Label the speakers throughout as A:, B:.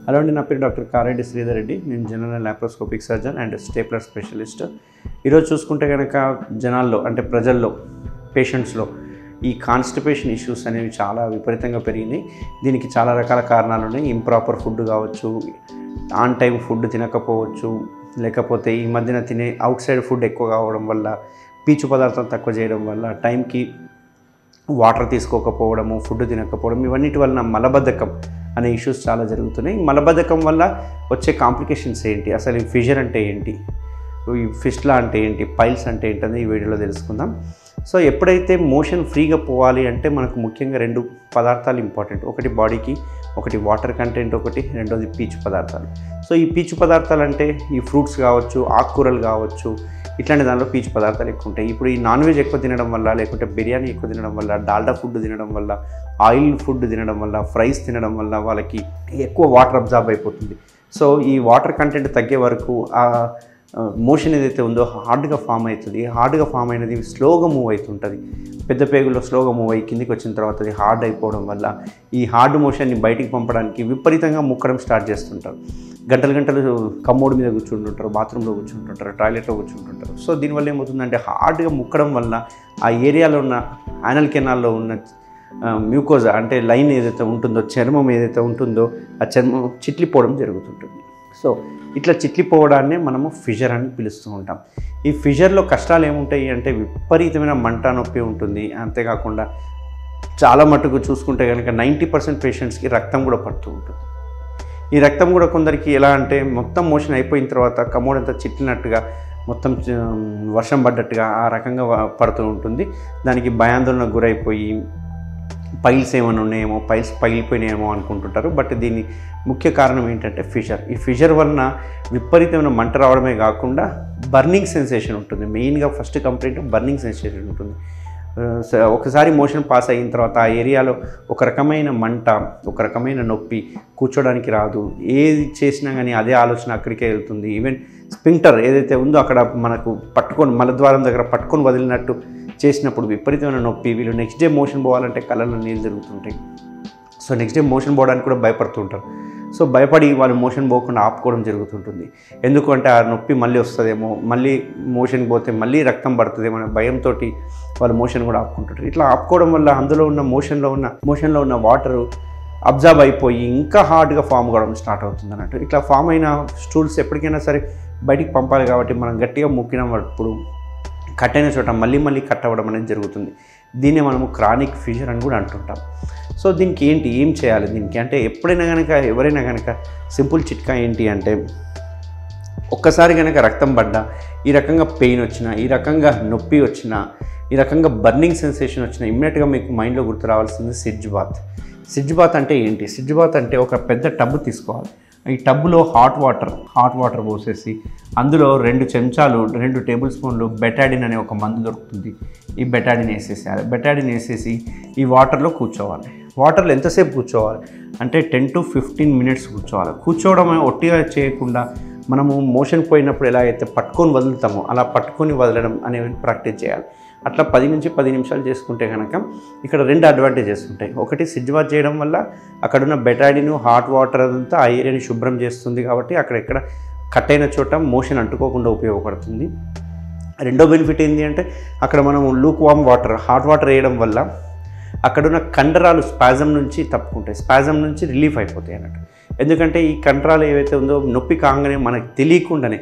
A: Hello అండి, నా పేరు డాక్టర్ కారెడ్డి శ్రీధర్ రెడ్డి. నేను general laparoscopic surgeon and stapler specialist. ఈరోజు చూసుకుంటే కనుక జనాల్లో అంటే ప్రజల్లో పేషెంట్స్లో ఈ కాన్స్టిపేషన్ ఇష్యూస్ అనేవి చాలా విపరీతంగా పెరిగినాయి. దీనికి చాలా రకాల కారణాలు ఉన్నాయి. ఇంప్రాపర్ ఫుడ్ కావచ్చు, ఆన్ టైం ఫుడ్ తినకపోవచ్చు, లేకపోతే ఈ మధ్యన తినే అవుట్ సైడ్ ఫుడ్ ఎక్కువ కావడం వల్ల, పీచు పదార్థం తక్కువ చేయడం వల్ల, టైంకి వాటర్ తీసుకోకపోవడము, ఫుడ్ తినకపోవడం, ఇవన్నిటి వలన మలబద్ధకం అనే ఇష్యూస్ చాలా జరుగుతున్నాయి. మలబద్ధకం వల్ల వచ్చే కాంప్లికేషన్స్ ఏంటి, అసలు ఈ ఫిషర్ అంటే ఏంటి, ఈ ఫిస్టులా అంటే ఏంటి, పైల్స్ అంటే ఏంటనేది ఈ వీడియోలో తెలుసుకుందాం. సో ఎప్పుడైతే మోషన్ ఫ్రీగా పోవాలి అంటే మనకు ముఖ్యంగా రెండు పదార్థాలు ఇంపార్టెంట్. ఒకటి బాడీకి, ఒకటి వాటర్ కంటెంట్, ఒకటి రెండోది పీచు పదార్థాలు. సో ఈ పీచు పదార్థాలు అంటే ఈ ఫ్రూట్స్ కావచ్చు, ఆకుకూరలు కావచ్చు, ఇట్లాంటి దానిలో పీచు పదార్థాలు ఎక్కువ ఉంటాయి. ఇప్పుడు ఈ నాన్ వెజ్ ఎక్కువ తినడం వల్ల, లేకుంటే బిర్యానీ ఎక్కువ తినడం వల్ల, డాల్డా ఫుడ్ తినడం వల్ల, ఆయిల్ ఫుడ్ తినడం వల్ల, ఫ్రైస్ తినడం వల్ల వాళ్ళకి ఎక్కువ వాటర్ అబ్జార్బ్ అయిపోతుంది. సో ఈ వాటర్ కంటెంట్ తగ్గే వరకు ఆ మోషన్ ఏదైతే ఉందో హార్డ్గా ఫామ్ అవుతుంది. హార్డ్గా ఫామ్ అయినది స్లోగా మూవ్ అవుతుంటుంది. పెద్ద పేగుల్లో స్లోగా మూవ్ అయ్యి కిందికి వచ్చిన తర్వాత అది హార్డ్ అయిపోవడం వల్ల ఈ హార్డ్ మోషన్ని బయటికి పంపడానికి విపరీతంగా ముక్కడం స్టార్ట్ చేస్తుంటారు. గంటలు కమ్మోడు మీద కూర్చుంటుంటారు, బాత్రూంలో కూర్చుంటుంటారు, టాయిలెట్లో కూర్చుంటుంటారు. సో దీనివల్ల ఏమవుతుందంటే హార్డ్గా ముక్కడం వల్ల ఆ ఏరియాలో ఉన్న యానల్ కెనాల్లో ఉన్న మ్యూకోజా అంటే లైన్ ఏదైతే ఉంటుందో, చర్మం ఏదైతే ఉంటుందో ఆ చర్మం చిట్లిపోవడం జరుగుతుంటుంది. సో ఇట్లా చిట్లిపోవడాన్నే మనము ఫిషర్ అని పిలుస్తూ ఉంటాం. ఈ ఫిషర్లో కష్టాలు ఏముంటాయి అంటే విపరీతమైన మంట, నొప్పి ఉంటుంది. అంతేకాకుండా చాలా మటుకు చూసుకుంటే కనుక 90% పేషెంట్స్కి రక్తం కూడా పడుతూ ఉంటుంది. ఈ రక్తం కూడా కొందరికి ఎలా అంటే మొత్తం మోషన్ అయిపోయిన తర్వాత కమోడంతా చిట్లినట్టుగా, మొత్తం వర్షం పడ్డట్టుగా ఆ రకంగా పడుతూ ఉంటుంది. దానికి భయాందోళనకు గురైపోయి పైల్స్ ఏమైనా ఉన్నాయేమో, పైల్స్ పగిలిపోయినాయేమో అనుకుంటుంటారు. బట్ దీని ముఖ్య కారణం ఏంటంటే ఫిషర్. ఈ ఫిషర్ వలన విపరీతమైన మంట రావడమే కాకుండా బర్నింగ్ సెన్సేషన్ ఉంటుంది. మెయిన్గా ఫస్ట్ కంప్లైంట్ బర్నింగ్ సెన్సేషన్ ఉంటుంది. ఒకసారి మోషన్ పాస్ అయిన తర్వాత ఆ ఏరియాలో ఒక రకమైన మంట, ఒక రకమైన నొప్పి, కూర్చోడానికి రాదు. ఏది చేసినా కానీ అదే ఆలోచన అక్కడికే వెళ్తుంది. ఈవెన్ స్పింక్టర్ ఏదైతే ఉందో అక్కడ మనకు పట్టుకొని మలద్వారం దగ్గర పట్టుకొని వదిలినట్టు చేసినప్పుడు విపరీతమైన నొప్పి. వీళ్ళు నెక్స్ట్ డే మోషన్ పోవాలంటే కళ్ళలో నీళ్ళు తిరుగుతుంటాయి. సో నెక్స్ట్ డే మోషన్ పోవడానికి కూడా భయపడుతుంటారు. సో భయపడి వాళ్ళు మోషన్ పోకుండా ఆపుకోవడం జరుగుతుంటుంది. ఎందుకంటే ఆ నొప్పి మళ్ళీ వస్తుందేమో, మళ్ళీ మోషన్ పోతే మళ్ళీ రక్తం పడుతుందేమో అనే భయంతో వాళ్ళు మోషన్ కూడా ఆపుకుంటుంటారు. ఇట్లా ఆపుకోవడం వల్ల అందులో ఉన్న మోషన్లో ఉన్న వాటరు అబ్జార్బ్ అయిపోయి ఇంకా హార్డ్గా ఫామ్ కావడం స్టార్ట్ అవుతుంది అన్నట్టు. ఇట్లా ఫామ్ అయిన స్టూల్స్ ఎప్పటికైనా సరే బయటికి పంపాలి కాబట్టి మనం గట్టిగా ముక్కినప్పుడు కట్ అయిన చోట మళ్ళీ కట్ అవ్వడం అనేది జరుగుతుంది. దీన్నే మనము క్రానిక్ ఫిషర్ అని కూడా అంటుంటాం. సో దీనికి ఏం చేయాలి దీనికి అంటే ఎవరైనా కనుక సింపుల్ చిట్కా ఏంటి అంటే, ఒక్కసారి కనుక రక్తం పడ్డా, ఈ రకంగా పెయిన్ వచ్చినా, ఈ రకంగా నొప్పి వచ్చినా, ఈ రకంగా బర్నింగ్ సెన్సేషన్ వచ్చినా ఇమ్మీడియట్గా మీకు మైండ్లో గుర్తు రావాల్సింది సిడ్జ్ బాత్. సిడ్జ్ బాత్ అంటే ఏంటి? సిడ్జ్ బాత్ అంటే ఒక పెద్ద టబ్ తీసుకోవాలి. ఈ టబ్లో హాట్ వాటర్ పోసేసి అందులో 2 చెంచాలు 2 టేబుల్ స్పూన్లు బెటాడిన్ అనే ఒక మందు దొరుకుతుంది. ఈ బెటాడిన్ వేసేసేయాలి. బెటాడిన్ వేసేసి ఈ వాటర్లో కూర్చోవాలి. వాటర్లో ఎంతసేపు కూర్చోవాలి అంటే 10 to 15 minutes కూర్చోవాలి. కూర్చోవడం ఒట్టిగా చేయకుండా మనము మోషన్ పోయినప్పుడు ఎలా అయితే పట్టుకొని వదులుతామో అలా పట్టుకొని వదలడం అనేవి ప్రాక్టీస్ చేయాలి. అట్లా 10 నుంచి 10 నిమిషాలు చేసుకుంటే కనుక ఇక్కడ 2 అడ్వాంటేజెస్ ఉంటాయి. ఒకటి సిడ్జ్ బాత్ చేయడం వల్ల అక్కడున్న బెటాడిన్, హాట్ వాటర్ అదంతా ఆ ఏరియాని శుభ్రం చేస్తుంది కాబట్టి అక్కడెక్కడ కట్ అయిన చోట మోషన్ అంటుకోకుండా ఉపయోగపడుతుంది. రెండో బెనిఫిట్ ఏంటి అంటే అక్కడ మనం Luke warm water, hot water వేయడం వల్ల అక్కడున్న కండరాలు స్పాజం నుంచి తప్పుకుంటాయి, స్పాజం నుంచి రిలీఫ్ అయిపోతాయి అన్నట్టు. ఎందుకంటే ఈ కండరాలు ఏవైతే ఉందో నొప్పి కాగానే మనకు తెలియకుండానే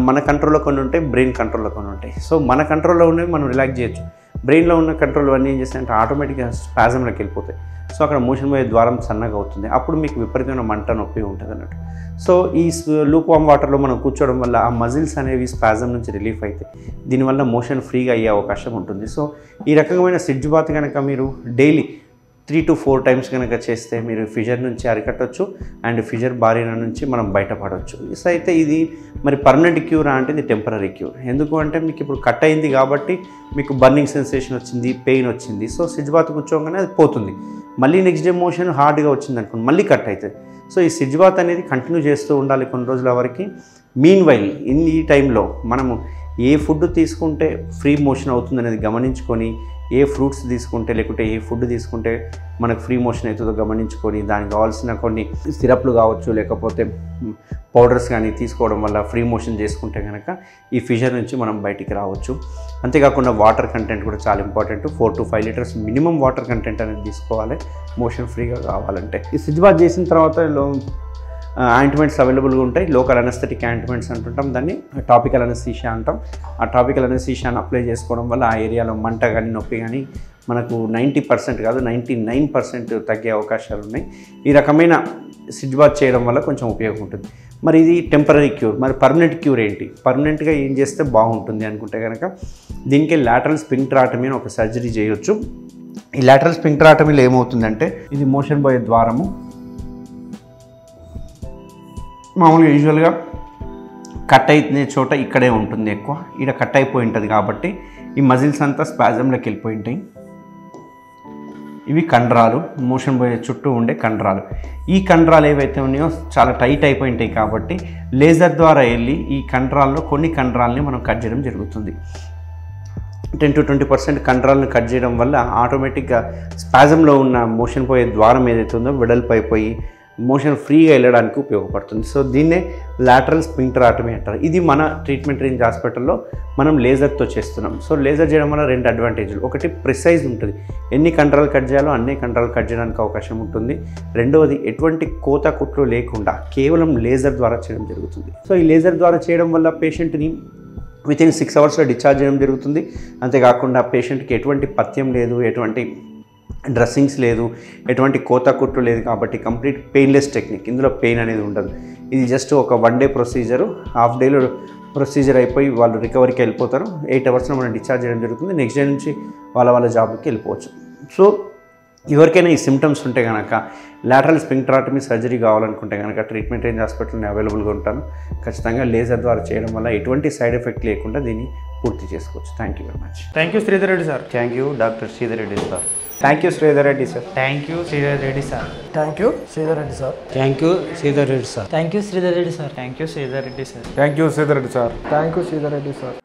A: మన కంట్రోల్లో కొన్ని ఉంటాయి, బ్రెయిన్ కంట్రోల్లో కొన్ని ఉంటాయి. సో మన కంట్రోల్లో ఉన్నవి మనం రిలాక్స్ చేయొచ్చు. బ్రెయిన్లో ఉన్న కంట్రోల్ అన్నీ ఏం చేస్తాయంటే ఆటోమేటిక్గా స్పాజంలోకి వెళ్ళిపోతాయి. సో అక్కడ మోషన్ పోయే ద్వారం సన్నగా అవుతుంది. అప్పుడు మీకు విపరీతమైన మంట, నొప్పి ఉంటుంది అన్నట్టు. సో ఈ లూక్ వామ్ వాటర్లో మనం కూర్చోవడం వల్ల ఆ మజిల్స్ అనేవి స్పాజం నుంచి రిలీఫ్ అవుతాయి. దీనివల్ల మోషన్ ఫ్రీగా అయ్యే అవకాశం ఉంటుంది. సో ఈ రకమైన సిడ్జ్ బాత్ కనుక మీరు డైలీ 3 to 4 times కనుక చేస్తే మీరు ఫిషర్ నుంచి అరికట్టవచ్చు అండ్ ఫిషర్ బారిన నుంచి మనం బయటపడవచ్చు. సో అయితే ఇది మరి పర్మనెంట్ క్యూర్ అంటే ఇది టెంపరీ క్యూర్. ఎందుకు అంటే మీకు ఇప్పుడు కట్ అయింది కాబట్టి మీకు బర్నింగ్ సెన్సేషన్ వచ్చింది, పెయిన్ వచ్చింది. సో సిడ్జ్ బాత్ కూర్చోగానే అది పోతుంది. మళ్ళీ నెక్స్ట్ డే మోషన్ హార్డ్గా వచ్చింది అనుకోండి, మళ్ళీ కట్ అవుతుంది. సో ఈ సిడ్జ్ బాత్ అనేది కంటిన్యూ చేస్తూ ఉండాలి కొన్ని రోజుల వరకు. మీన్ వైల్ ఈ టైంలో మనము ఏ ఫుడ్ తీసుకుంటే ఫ్రీ మోషన్ అవుతుంది అనేది గమనించుకొని ఏ ఫ్రూట్స్ తీసుకుంటే లేకుంటే ఏ ఫుడ్ తీసుకుంటే మనకు ఫ్రీ మోషన్ అవుతుందో గమనించుకొని దానికి కావాల్సిన కొన్ని సిరప్లు కావచ్చు లేకపోతే పౌడర్స్ కానీ తీసుకోవడం వల్ల ఫ్రీ మోషన్ చేసుకుంటే కనుక ఈ ఫిషర్ నుంచి మనం బయటికి రావచ్చు. అంతేకాకుండా వాటర్ కంటెంట్ కూడా చాలా important. 4 to 5 litres minimum water content అనేది తీసుకోవాలి మోషన్ ఫ్రీగా కావాలంటే. ఈ స్విచ్ బాత్ చేసిన తర్వాత ఆయింట్మెంట్స్ అవైలబుల్గా ఉంటాయి. లోకల్ అనస్థెటిక్ ఆయింట్మెంట్స్ అంటుంటాం, దాన్ని టాపికల్ అనస్థీషియా అంటాం. ఆ టాపికల్ అనస్థీషియాని అప్లై చేసుకోవడం వల్ల ఆ ఏరియాలో మంట కానీ నొప్పి కానీ మనకు 90% కాదు 99% తగ్గే అవకాశాలు ఉన్నాయి. ఈ రకమైన స్విచ్ బాత్ చేయడం వల్ల కొంచెం ఉపయోగం ఉంటుంది. మరి ఇది టెంపరీ క్యూర్. మరి పర్మనెంట్ క్యూర్ ఏంటి? పర్మనెంట్గా ఏం చేస్తే బాగుంటుంది అనుకుంటే కనుక దీనికి లాటరల్ స్పింక్టరాటమీ అని ఒక సర్జరీ చేయొచ్చు. ఈ లాటరల్ స్పింక్టరాటమీలో ఏమవుతుందంటే ఇది మోషన్ పోయే ద్వారము. మామూలుగా యూజువల్గా కట్ అయిన చోట ఇక్కడే ఉంటుంది ఎక్కువ, ఇక్కడ కట్ అయిపోయి ఉంటుంది కాబట్టి ఈ మజిల్స్ అంతా స్పాజంలోకి వెళ్ళిపోయి ఉంటాయి. ఇవి కండరాలు, మోషన్ పోయే చుట్టూ ఉండే కండరాలు. ఈ కండరాలు ఏవైతే ఉన్నాయో చాలా టైట్ అయిపోయి ఉంటాయి కాబట్టి లేజర్ ద్వారా వెళ్ళి ఈ కండరాల్లో కొన్ని కండరాలని మనం కట్ చేయడం జరుగుతుంది. 10 to 20% కండరాలను కట్ చేయడం వల్ల ఆటోమేటిక్గా స్పాజంలో ఉన్న మోషన్ పోయే ద్వారం ఏదైతే ఉందో వెడల్పు అయిపోయి మోషన్ ఫ్రీగా వెళ్ళడానికి ఉపయోగపడుతుంది. సో దీన్నే లాటరల్ స్పింక్టరాటమీ అంటారు. ఇది మన ట్రీట్మెంట్ రేంజ్ హాస్పిటల్లో మనం లేజర్తో చేస్తున్నాం. సో లేజర్ చేయడం వల్ల 2 అడ్వాంటేజ్లు. ఒకటి ప్రిసైజ్ ఉంటుంది, ఎన్ని కండరాలు కట్ చేయాలో అన్ని కండరాలు కట్ చేయడానికి అవకాశం ఉంటుంది. రెండవది ఎటువంటి కోత కుట్లు లేకుండా కేవలం లేజర్ ద్వారా చేయడం జరుగుతుంది. సో ఈ లేజర్ ద్వారా చేయడం వల్ల పేషెంట్ని వితిన్ 6 అవర్స్లో డిశ్చార్జ్ చేయడం జరుగుతుంది. అంతేకాకుండా పేషెంట్కి ఎటువంటి పథ్యం లేదు, ఎటువంటి డ్రెస్సింగ్స్ లేదు, ఎటువంటి కోత కుట్లు లేదు కాబట్టి కంప్లీట్ పెయిన్లెస్ టెక్నిక్. ఇందులో పెయిన్ అనేది ఉండదు. ఇది జస్ట్ ఒక 1 day ప్రొసీజరు, హాఫ్ డేలో ప్రొసీజర్ అయిపోయి వాళ్ళు రికవరీకి వెళ్ళిపోతారు. 8 అవర్స్లో మనం డిశ్చార్జ్ చేయడం జరుగుతుంది. నెక్స్ట్ డే నుంచి వాళ్ళ జాబ్కి వెళ్ళిపోవచ్చు. సో ఎవరికైనా ఈ సిమ్టమ్స్ ఉంటే కనుక లాటరల్ స్పింక్టరాటమీ సర్జరీ కావాలనుకుంటే కనుక ట్రీట్మెంట్ రేంజ్ హాస్పిటల్లో అవైలబుల్గా ఉంటాను. ఖచ్చితంగా లేజర్ ద్వారా చేయడం వల్ల ఎటువంటి సైడ్ ఎఫెక్ట్ లేకుండా దీన్ని పూర్తి చేసుకోవచ్చు. Thank you very much.
B: Thank you Sridhar Reddy sir.
A: Thank you doctor Sridhar Reddy sir.
B: Thank you Sridhar Reddy sir.
C: Thank you Sridhar Reddy sir.
D: Thank you Sridhar Reddy sir.
C: Thank you Sridhar Reddy sir.
E: Thank you Sridhar Reddy sir.
C: Thank you Sridhar Reddy sir.
B: Thank you Sridhar Reddy sir.
D: Thank you Sridhar Reddy sir.